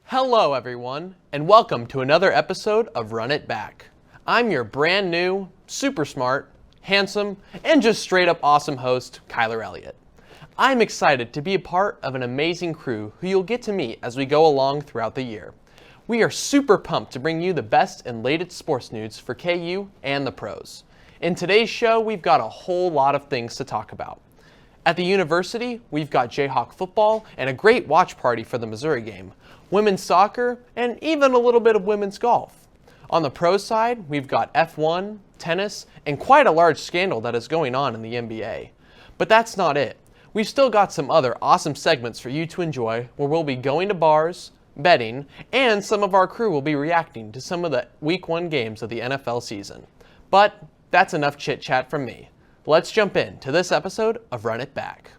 Hello everyone, and welcome to another episode of Run It Back. I'm your brand new, super smart, handsome, and just straight up awesome host, Kyler Elliott. I'm excited to be a part of an amazing crew who you'll get to meet as we go along throughout the year. We are super pumped to bring you the best and latest sports news for KU and the pros. In today's show, we've got a whole lot of things to talk about. At the university, we've got Jayhawk football and a great watch party for the Missouri game, women's soccer, and even a little bit of women's golf. On the pro side, we've got F1, tennis, and quite a large scandal that is going on in the NBA. But that's not it. We've still got some other awesome segments for you to enjoy where we'll be going to bars, betting, and some of our crew will be reacting to some of the Week 1 games of the NFL season. But that's enough chit-chat from me. Let's jump into this episode of Run It Back.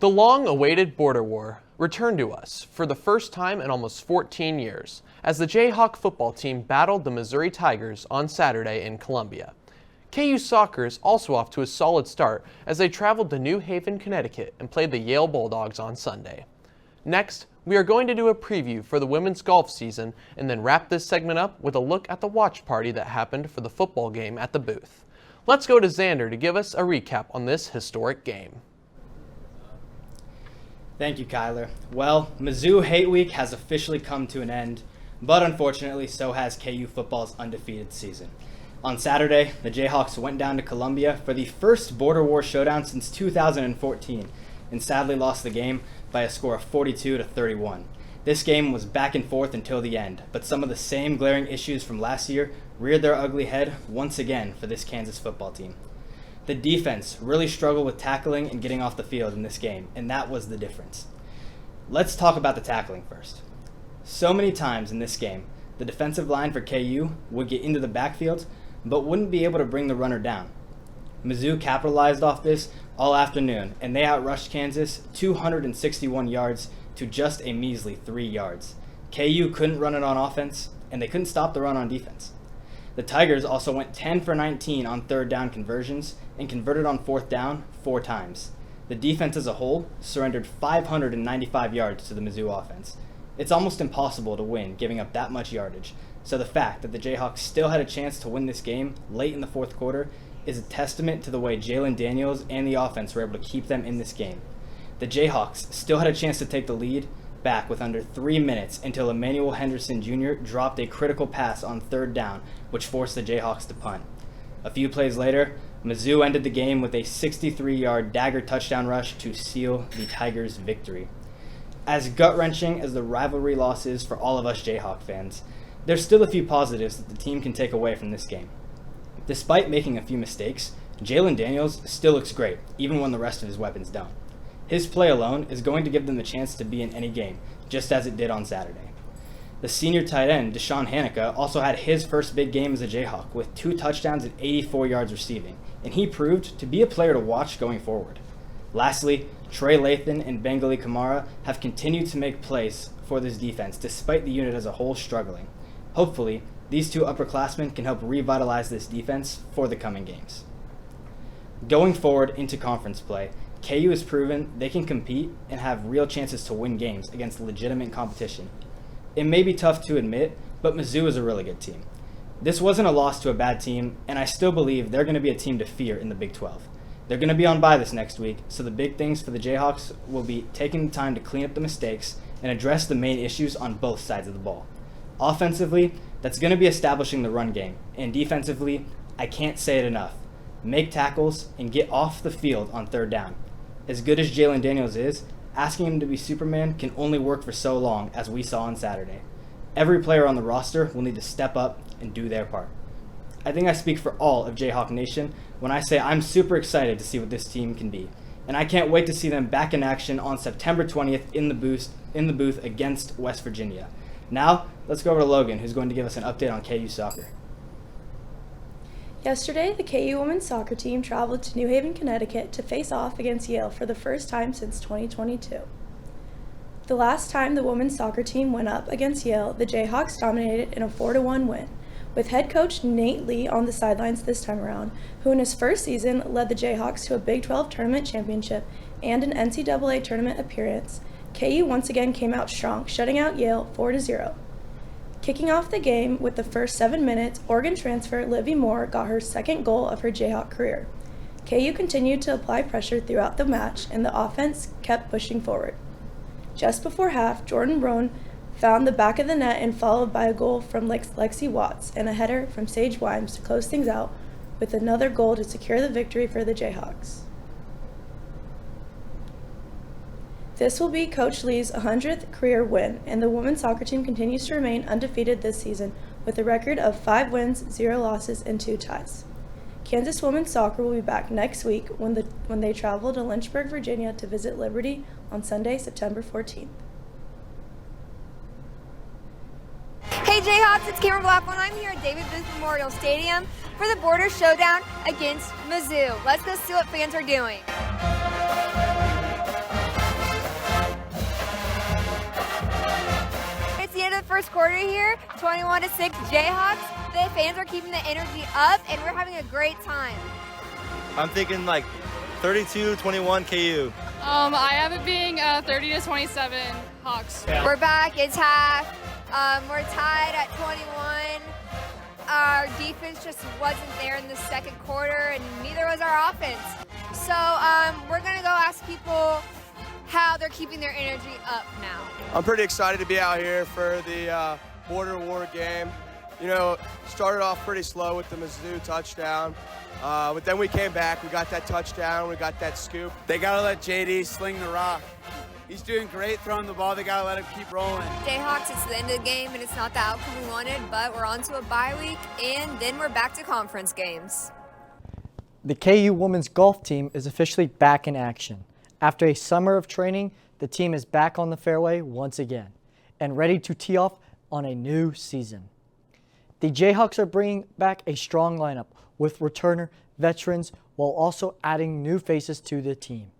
The long-awaited border war returned to us for the first time in almost 14 years as the Jayhawk football team battled the Missouri Tigers on Saturday in Columbia. KU soccer is also off to a solid start as they traveled to New Haven, Connecticut and played the Yale Bulldogs on Sunday. Next, we are going to do a preview for the women's golf season and then wrap this segment up with a look at the watch party that happened for the football game at the booth. Let's go to Xander to give us a recap on this historic game. Thank you, Kyler. Well, Mizzou Hate Week has officially come to an end, but unfortunately so has KU football's undefeated season. On Saturday, the Jayhawks went down to Columbia for the first border war showdown since 2014 and sadly lost the game by a score of 42-31. This game was back and forth until the end, but some of the same glaring issues from last year reared their ugly head once again for this Kansas football team. The defense really struggled with tackling and getting off the field in this game, and that was the difference. Let's talk about the tackling first. So many times in this game, the defensive line for KU would get into the backfield, but wouldn't be able to bring the runner down. Mizzou capitalized off this all afternoon, and they outrushed Kansas 261 yards to just a measly 3 yards. KU couldn't run it on offense, and they couldn't stop the run on defense. The Tigers also went 10 for 19 on third down conversions and converted on fourth down 4 times. The defense as a whole surrendered 595 yards to the Mizzou offense. It's almost impossible to win giving up that much yardage, so the fact that the Jayhawks still had a chance to win this game late in the fourth quarter is a testament to the way Jalen Daniels and the offense were able to keep them in this game. The Jayhawks still had a chance to take the lead back with under 3 minutes until Emmanuel Henderson Jr. dropped a critical pass on third down, which forced the Jayhawks to punt. A few plays later, Mizzou ended the game with a 63-yard dagger touchdown rush to seal the Tigers' victory. As gut-wrenching as the rivalry loss is for all of us Jayhawk fans, there's still a few positives that the team can take away from this game. Despite making a few mistakes, Jalen Daniels still looks great, even when the rest of his weapons don't. His play alone is going to give them the chance to be in any game, just as it did on Saturday. The senior tight end, Deshaun Hanukkah, also had his first big game as a Jayhawk with 2 touchdowns and 84 yards receiving, and he proved to be a player to watch going forward. Lastly, Trey Lathan and Bengali Kamara have continued to make plays for this defense despite the unit as a whole struggling. Hopefully, these 2 upperclassmen can help revitalize this defense for the coming games. Going forward into conference play, KU has proven they can compete and have real chances to win games against legitimate competition. It may be tough to admit, but Mizzou is a really good team. This wasn't a loss to a bad team, and I still believe they're going to be a team to fear in the Big 12. They're going to be on bye this next week, so the big things for the Jayhawks will be taking the time to clean up the mistakes and address the main issues on both sides of the ball. Offensively, that's going to be establishing the run game, and defensively, I can't say it enough. Make tackles and get off the field on third down. As good as Jalen Daniels is, asking him to be Superman can only work for so long, as we saw on Saturday. Every player on the roster will need to step up and do their part. I think I speak for all of Jayhawk Nation when I say I'm super excited to see what this team can be. And I can't wait to see them back in action on September 20th in the booth against West Virginia. Now, let's go over to Logan, who's going to give us an update on KU soccer. Yesterday, the KU women's soccer team traveled to New Haven, Connecticut to face off against Yale for the first time since 2022. The last time the women's soccer team went up against Yale, the Jayhawks dominated in a 4-1 win, with head coach Nate Lee on the sidelines this time around, who in his first season led the Jayhawks to a Big 12 tournament championship and an NCAA tournament appearance. KU once again came out strong, shutting out Yale 4-0. Kicking off the game with the first 7 minutes, Oregon transfer Livy Moore got her second goal of her Jayhawk career. KU continued to apply pressure throughout the match, and the offense kept pushing forward. Just before half, Jordan Brown found the back of the net and followed by a goal from Lexi Watts and a header from Sage Wimes to close things out with another goal to secure the victory for the Jayhawks. This will be Coach Lee's 100th career win, and the women's soccer team continues to remain undefeated this season with a record of 5 wins, 0 losses, and 2 ties. Kansas women's soccer will be back next week when they travel to Lynchburg, Virginia to visit Liberty on Sunday, September 14th. Hey Jayhawks, it's Cameron Blackmon. I'm here at David Booth Memorial Stadium for the Border Showdown against Mizzou. Let's go see what fans are doing. It's the end of the first quarter here, 21-6 Jayhawks. The fans are keeping the energy up and we're having a great time. I'm thinking like 32-21 KU. I have it being 30-27 Hawks. Yeah. We're back, it's half. We're tied at 21. Our defense just wasn't there in the second quarter, and neither was our offense. So we're going to go ask people how they're keeping their energy up now. I'm pretty excited to be out here for the Border War game. You know, started off pretty slow with the Mizzou touchdown, but then we came back. We got that touchdown. We got that scoop. They got to let JD sling the rock. He's doing great throwing the ball. They got to let him keep rolling. Jayhawks, it's the end of the game, and it's not the outcome we wanted, but we're on to a bye week, and then we're back to conference games. The KU women's golf team is officially back in action. After a summer of training, the team is back on the fairway once again and ready to tee off on a new season. The Jayhawks are bringing back a strong lineup with returner veterans while also adding new faces to the team.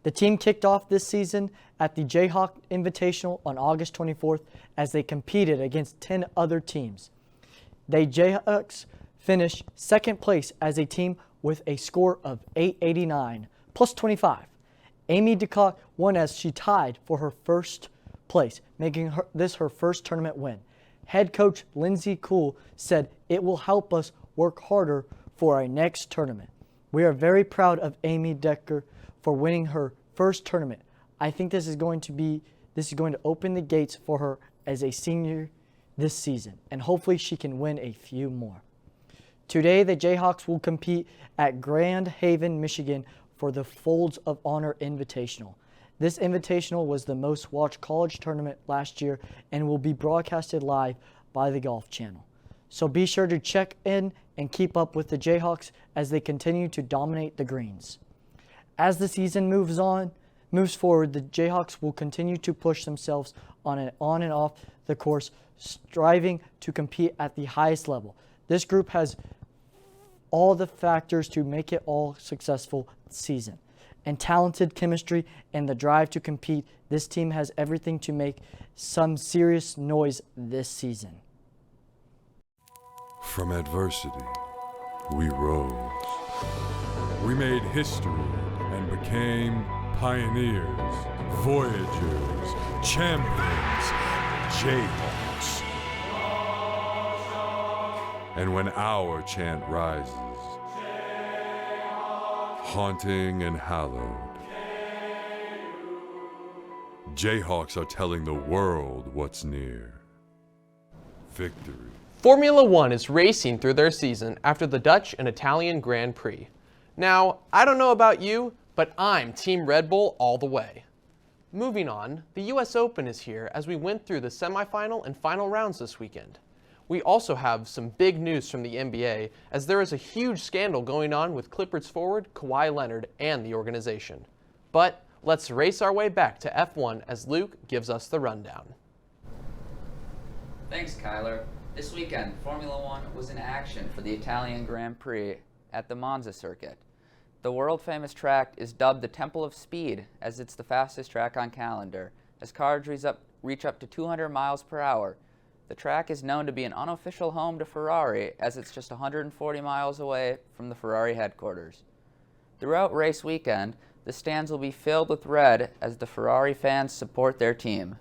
The team kicked off this season at the Jayhawk Invitational on August 24th as they competed against 10 other teams. The Jayhawks finished second place as a team with a score of 889 plus 25. Amy DeCock won as she tied for her first place, making this her first tournament win. Head coach Lindsay Kuhl said, "It will help us work harder for our next tournament. We are very proud of Amy Decker for winning her first tournament. I think this is going to open the gates for her as a senior this season, and hopefully she can win a few more." Today, the Jayhawks will compete at Grand Haven, Michigan for the Folds of Honor Invitational. This invitational was the most watched college tournament last year and will be broadcasted live by the Golf Channel. So be sure to check in and keep up with the Jayhawks as they continue to dominate the greens. As the season moves forward, the Jayhawks will continue to push themselves on and off the course, striving to compete at the highest level. This group has all the factors to make it all successful season. And talented chemistry and the drive to compete, this team has everything to make some serious noise this season. From adversity, we rose. We made history and became pioneers, voyagers, champions, Jayhawks. And when our chant rises, haunting and hallowed, Jayhawks are telling the world what's near. Victory. Formula One is racing through their season after the Dutch and Italian Grand Prix. Now, I don't know about you, but I'm Team Red Bull all the way. Moving on, the US Open is here as we went through the semifinal and final rounds this weekend. We also have some big news from the NBA as there is a huge scandal going on with Clippers forward Kawhi Leonard and the organization. But let's race our way back to F1 as Luke gives us the rundown. Thanks, Kyler. This weekend, Formula One was in action for the Italian Grand Prix at the Monza circuit. The world-famous track is dubbed the Temple of Speed, as it's the fastest track on calendar, as cars reach up to 200 miles per hour. The track is known to be an unofficial home to Ferrari, as it's just 140 miles away from the Ferrari headquarters. Throughout race weekend, the stands will be filled with red as the Ferrari fans support their team.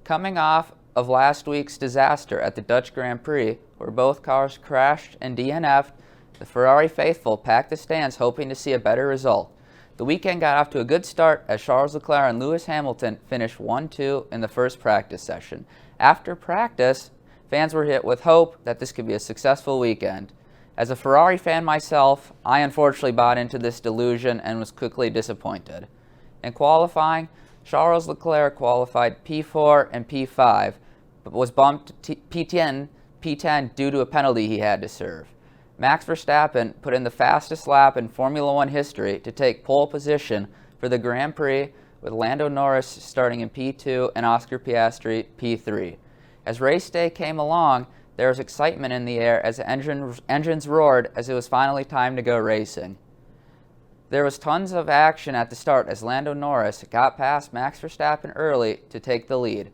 Coming off of last week's disaster at the Dutch Grand Prix, where both cars crashed and DNF'd, the Ferrari faithful packed the stands hoping to see a better result. The weekend got off to a good start as Charles Leclerc and Lewis Hamilton finished 1-2 in the first practice session. After practice, fans were hit with hope that this could be a successful weekend. As a Ferrari fan myself, I unfortunately bought into this delusion and was quickly disappointed. In qualifying, Charles Leclerc qualified P4 and P5, but was bumped to P10 due to a penalty he had to serve. Max Verstappen put in the fastest lap in Formula One history to take pole position for the Grand Prix, with Lando Norris starting in P2 and Oscar Piastri P3. As race day came along, there was excitement in the air as the engines roared as it was finally time to go racing. There was tons of action at the start as Lando Norris got past Max Verstappen early to take the lead.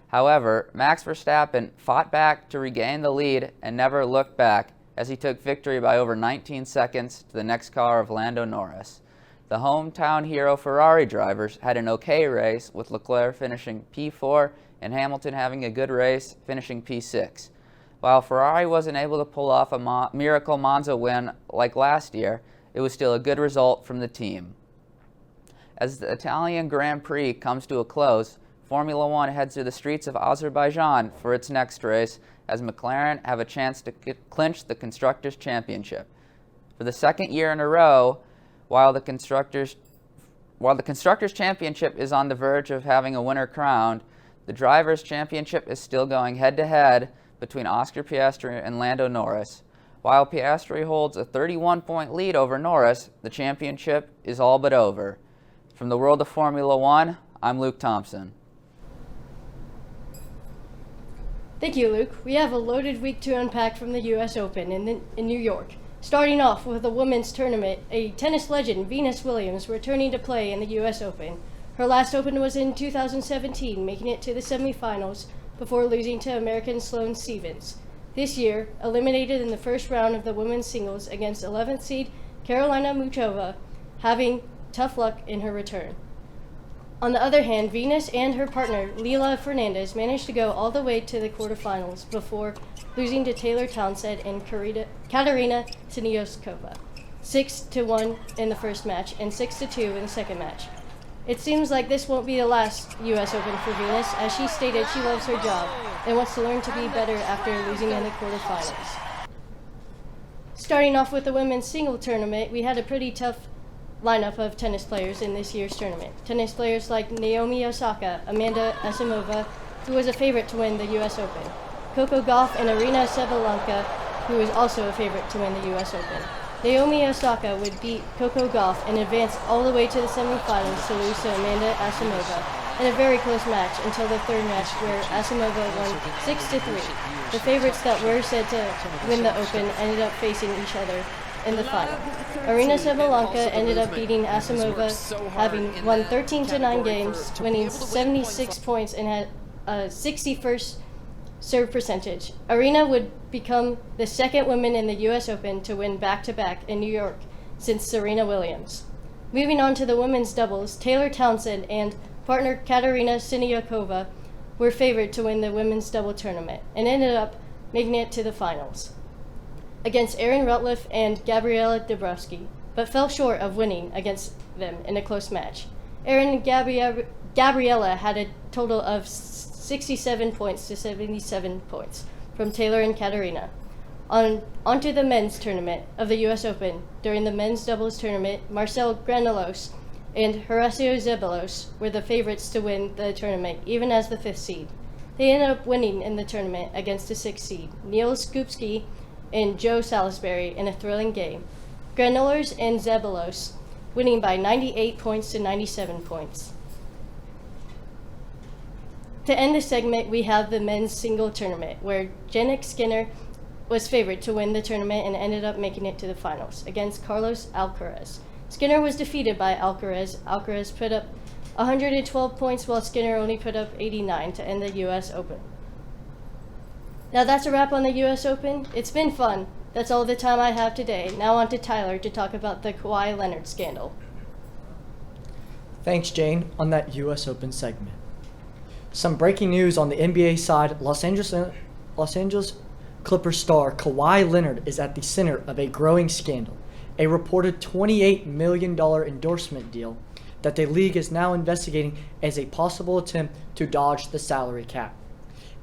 However, Max Verstappen fought back to regain the lead and never looked back, as he took victory by over 19 seconds to the next car of Lando Norris. The hometown hero Ferrari drivers had an okay race, with Leclerc finishing P4 and Hamilton having a good race, finishing P6. While Ferrari wasn't able to pull off a miracle Monza win like last year, it was still a good result from the team. As the Italian Grand Prix comes to a close, Formula One heads to the streets of Azerbaijan for its next race, as McLaren have a chance to clinch the Constructors' Championship. For the second year in a row, while the Constructors' Championship is on the verge of having a winner crowned, the Drivers' Championship is still going head-to-head between Oscar Piastri and Lando Norris. While Piastri holds a 31-point lead over Norris, the championship is all but over. From the world of Formula One, I'm Luke Thompson. Thank you, Luke. We have a loaded week to unpack from the US Open in New York. Starting off with the women's tournament, a tennis legend, Venus Williams, returning to play in the US Open. Her last Open was in 2017, making it to the semifinals before losing to American Sloane Stevens. This year, eliminated in the first round of the women's singles against 11th seed Karolina Muchova, having tough luck in her return. On the other hand, Venus and her partner, Leila Fernandez, managed to go all the way to the quarterfinals before losing to Taylor Townsend and Katerina Siniakova, 6-1 in the first match and 6-2 in the second match. It seems like this won't be the last U.S. Open for Venus, as she stated she loves her job and wants to learn to be better after losing in the quarterfinals. Starting off with the women's single tournament, we had a pretty tough lineup of tennis players in this year's tournament. Tennis players like Naomi Osaka, Amanda Asimova, who was a favorite to win the U.S. Open, Coco Gauff, and Aryna Sabalenka, who was also a favorite to win the U.S. Open. Naomi Osaka would beat Coco Gauff and advance all the way to the semifinals to lose to Amanda Asimova in a very close match until the third match, where Asimova won 6-3. The favorites that were said to win the Open ended up facing each other in the final. Aryna Sabalenka ended up beating Asimova, having won 13-9 games, winning 76 points and had a 61st serve percentage. Aryna would become the second woman in the U.S. Open to win back-to-back in New York since Serena Williams. Moving on to the women's doubles, Taylor Townsend and partner Katerina Siniakova were favored to win the women's double tournament and ended up making it to the finals against Erin Routliffe and Gabriela Dabrowski, but fell short of winning against them in a close match. Erin and Gabriela had a total of 67 points to 77 points from Taylor and Katerina. Onto the men's tournament of the U.S. Open. During the men's doubles tournament, Marcel Granollers and Horacio Zeballos were the favorites to win the tournament, even as the 5th seed. They ended up winning in the tournament against the 6th seed, Neil Skupski and Joe Salisbury, in a thrilling game. Granollers and Zeballos winning by 98 points to 97 points. To end the segment, we have the men's single tournament, where Jannik Skinner was favored to win the tournament and ended up making it to the finals against Carlos Alcaraz. Skinner was defeated by Alcaraz. Alcaraz put up 112 points, while Skinner only put up 89 to end the U.S. Open. Now that's a wrap on the U.S. Open. It's been fun. That's all the time I have today. Now on to Tyler to talk about the Kawhi Leonard scandal. Thanks, Jane, on that U.S. Open segment. Some breaking news on the NBA side. Los Angeles Clippers star Kawhi Leonard is at the center of a growing scandal. A reported $28 million endorsement deal that the league is now investigating as a possible attempt to dodge the salary cap.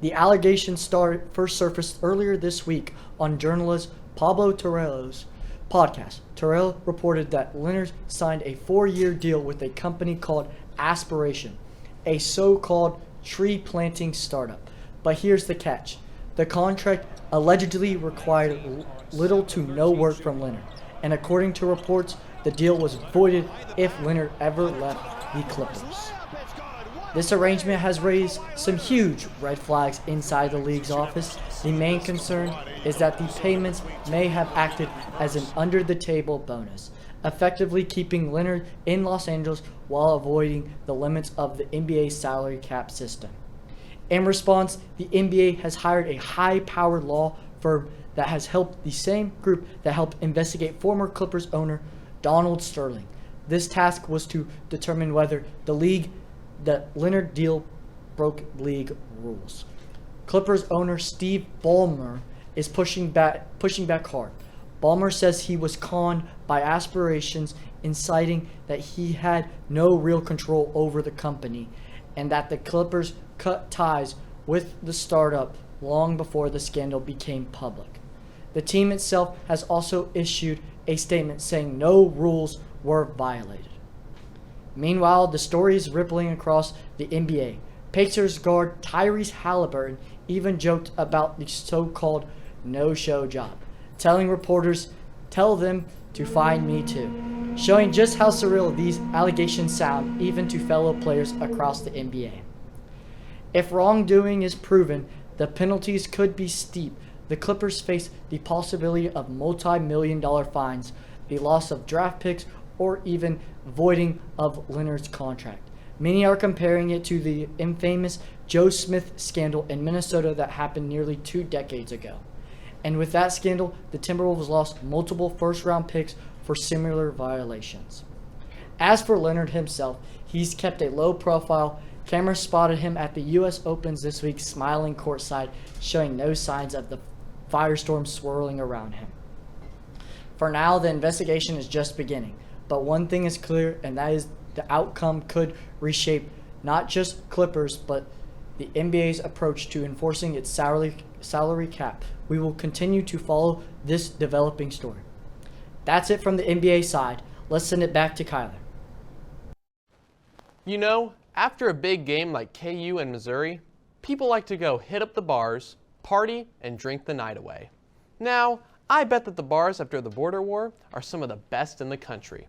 The allegations first surfaced earlier this week on journalist Pablo Torello's podcast. Torello reported that Leonard signed a 4-year deal with a company called Aspiration, a so-called tree planting startup. But here's the catch. The contract allegedly required little to no work from Leonard, and according to reports, the deal was voided if Leonard ever left the Clippers. This arrangement has raised some huge red flags inside the league's office. The main concern is that the payments may have acted as an under-the-table bonus, effectively keeping Leonard in Los Angeles while avoiding the limits of the NBA's salary cap system. In response, the NBA has hired a high-powered law firm that has helped the same group that helped investigate former Clippers owner Donald Sterling. This task was to determine whether the Leonard deal broke league rules. Clippers owner Steve Ballmer is pushing back hard. Ballmer says he was conned by Aspirations, inciting that he had no real control over the company, and that the Clippers cut ties with the startup long before the scandal became public. The team itself has also issued a statement saying no rules were violated. Meanwhile, the story is rippling across the NBA. Pacers guard Tyrese Halliburton even joked about the so-called no-show job, telling reporters, "Tell them to find me too," showing just how surreal these allegations sound even to fellow players across the NBA. If wrongdoing is proven, the penalties could be steep. The Clippers face the possibility of multi-million-dollar fines, the loss of draft picks, or even voiding of Leonard's contract. Many are comparing it to the infamous Joe Smith scandal in Minnesota that happened nearly 2 decades ago. And with that scandal, the Timberwolves lost multiple first-round picks for similar violations. As for Leonard himself, he's kept a low profile. Cameras spotted him at the U.S. Opens this week smiling courtside, showing no signs of the firestorm swirling around him. For now, the investigation is just beginning. But one thing is clear, and that is the outcome could reshape not just Clippers, but the NBA's approach to enforcing its salary cap. We will continue to follow this developing story. That's it from the NBA side. Let's send it back to Kyler. You know, after a big game like KU and Missouri, people like to go hit up the bars, party, and drink the night away. Now, I bet that the bars after the border war are some of the best in the country.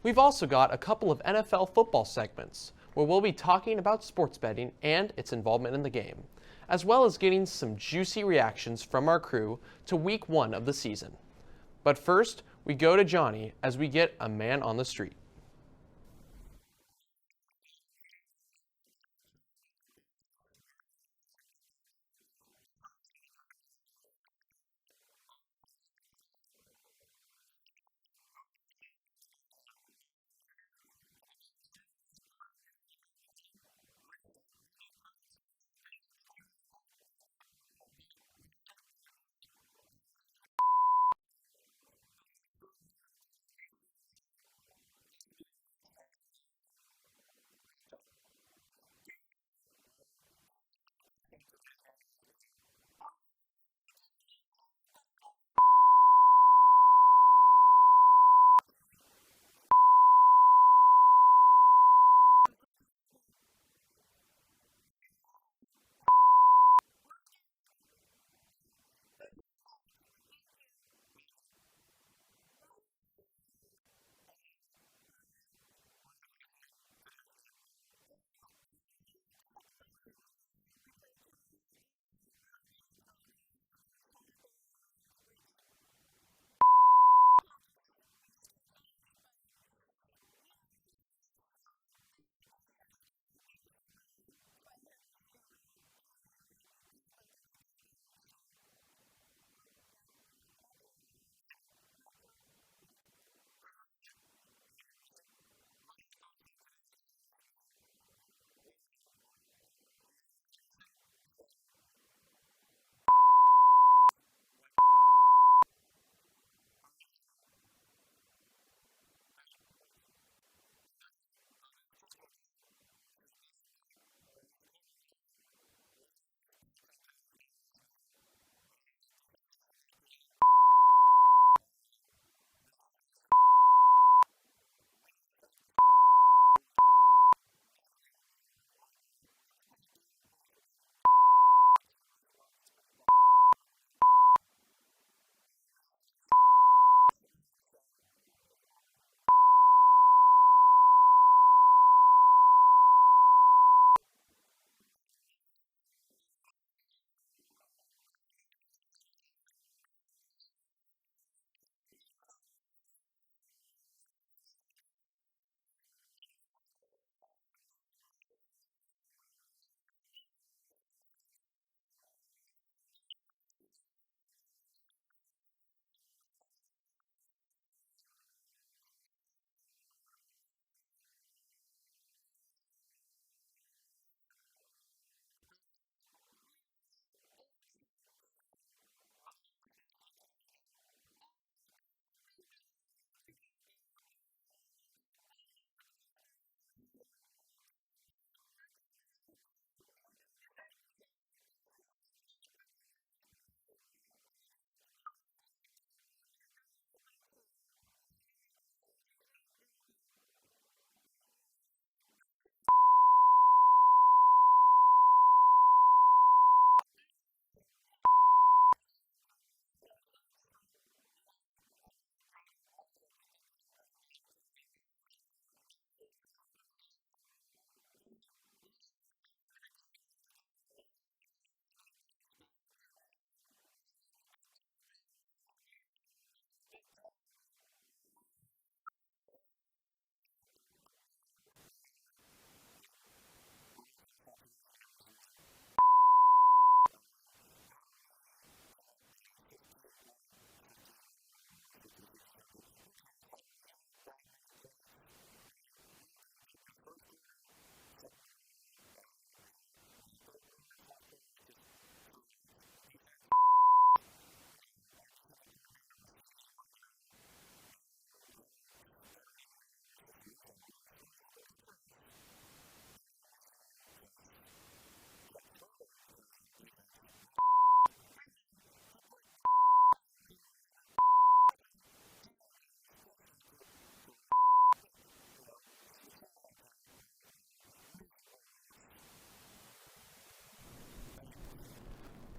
We've also got a couple of NFL football segments where we'll be talking about sports betting and its involvement in the game, as well as getting some juicy reactions from our crew to week 1 of the season. But first, we go to Johnny as we get a man on the street.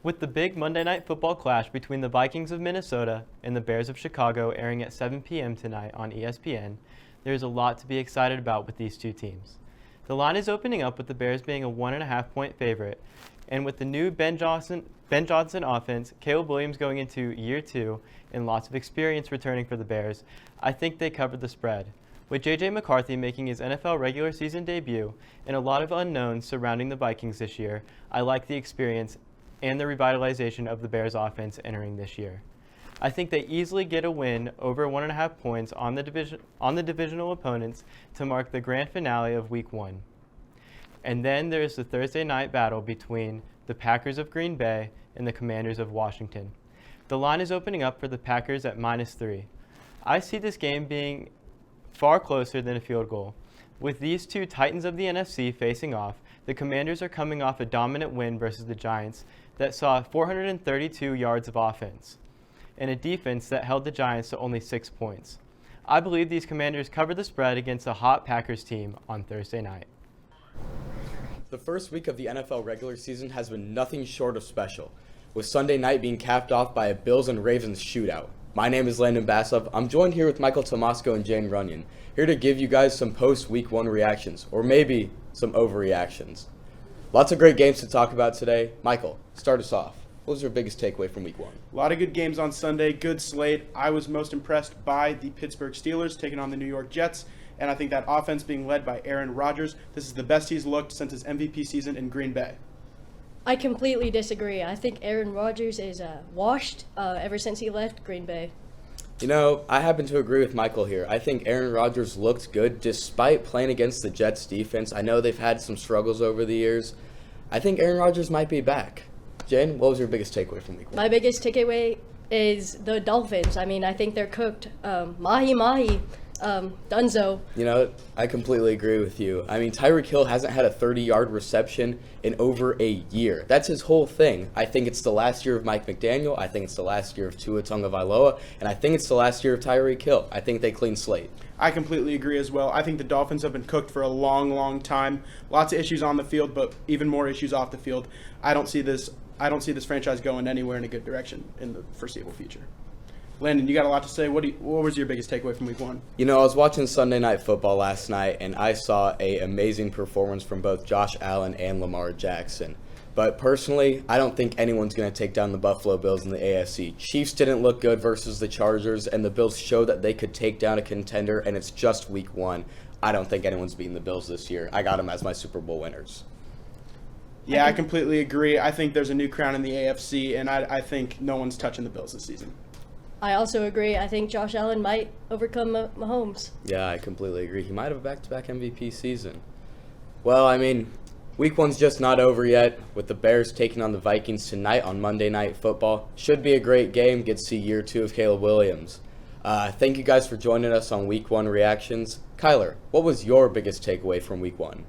With the big Monday Night Football clash between the Vikings of Minnesota and the Bears of Chicago airing at 7 p.m. tonight on ESPN, there's a lot to be excited about with these two teams. The line is opening up with the Bears being a 1.5-point favorite, and with the new Ben Johnson offense, Caleb Williams going into year 2, and lots of experience returning for the Bears, I think they covered the spread. With J.J. McCarthy making his NFL regular season debut and a lot of unknowns surrounding the Vikings this year, I like the experience and the revitalization of the Bears offense entering this year. I think they easily get a win over 1.5 points on the divisional opponents to mark the grand finale of Week 1. And then there's the Thursday night battle between the Packers of Green Bay and the Commanders of Washington. The line is opening up for the Packers at -3. I see this game being far closer than a field goal. With these two titans of the NFC facing off, the Commanders are coming off a dominant win versus the Giants that saw 432 yards of offense and a defense that held the Giants to only 6 points. I believe these Commanders cover the spread against a hot Packers team on Thursday night. The first week of the NFL regular season has been nothing short of special, with Sunday night being capped off by a Bills and Ravens shootout. My name is Landon Bassov. I'm joined here with Michael Tomasco and Jane Runyon, here to give you guys some post-Week 1 reactions, or maybe some overreactions. Lots of great games to talk about today. Michael, start us off. What was your biggest takeaway from Week 1? A lot of good games on Sunday, good slate. I was most impressed by the Pittsburgh Steelers taking on the New York Jets, and I think that offense being led by Aaron Rodgers, this is the best he's looked since his MVP season in Green Bay. I completely disagree. I think Aaron Rodgers is washed ever since he left Green Bay. You know, I happen to agree with Michael here. I think Aaron Rodgers looked good despite playing against the Jets defense. I know they've had some struggles over the years. I think Aaron Rodgers might be back. Jen, what was your biggest takeaway from Week 1? My biggest takeaway is the Dolphins. I mean, I think they're cooked. Mahi. Dunzo. You know, I completely agree with you. I mean, Tyreek Hill hasn't had a 30-yard reception in over a year. That's his whole thing. I think it's the last year of Mike McDaniel. I think it's the last year of Tua Tagovailoa. And I think it's the last year of Tyreek Hill. I think they clean slate. I completely agree as well. I think the Dolphins have been cooked for a long, long time. Lots of issues on the field, but even more issues off the field. I don't see this franchise going anywhere in a good direction in the foreseeable future. Landon, you got a lot to say. What was your biggest takeaway from Week 1? You know, I was watching Sunday Night Football last night, and I saw an amazing performance from both Josh Allen and Lamar Jackson. But personally, I don't think anyone's going to take down the Buffalo Bills in the AFC. Chiefs didn't look good versus the Chargers, and the Bills showed that they could take down a contender, and it's just Week 1. I don't think anyone's beating the Bills this year. I got them as my Super Bowl winners. Yeah, I completely agree. I think there's a new crown in the AFC, and I think no one's touching the Bills this season. I also agree. I think Josh Allen might overcome Mahomes. Yeah, I completely agree. He might have a back-to-back MVP season. Well, I mean, Week 1's just not over yet, with the Bears taking on the Vikings tonight on Monday Night Football. Should be a great game. Get to see year 2 of Caleb Williams. Thank you guys for joining us on Week 1 reactions. Kyler, what was your biggest takeaway from Week 1?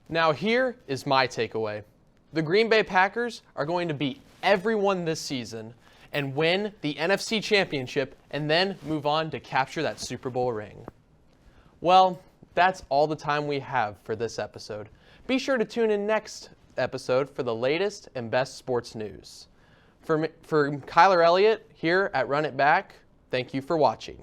Now here is my takeaway. The Green Bay Packers are going to beat everyone this season and win the NFC Championship and then move on to capture that Super Bowl ring. Well, that's all the time we have for this episode. Be sure to tune in next episode for the latest and best sports news. For Kyler Elliott here at RunitBack, thank you for watching.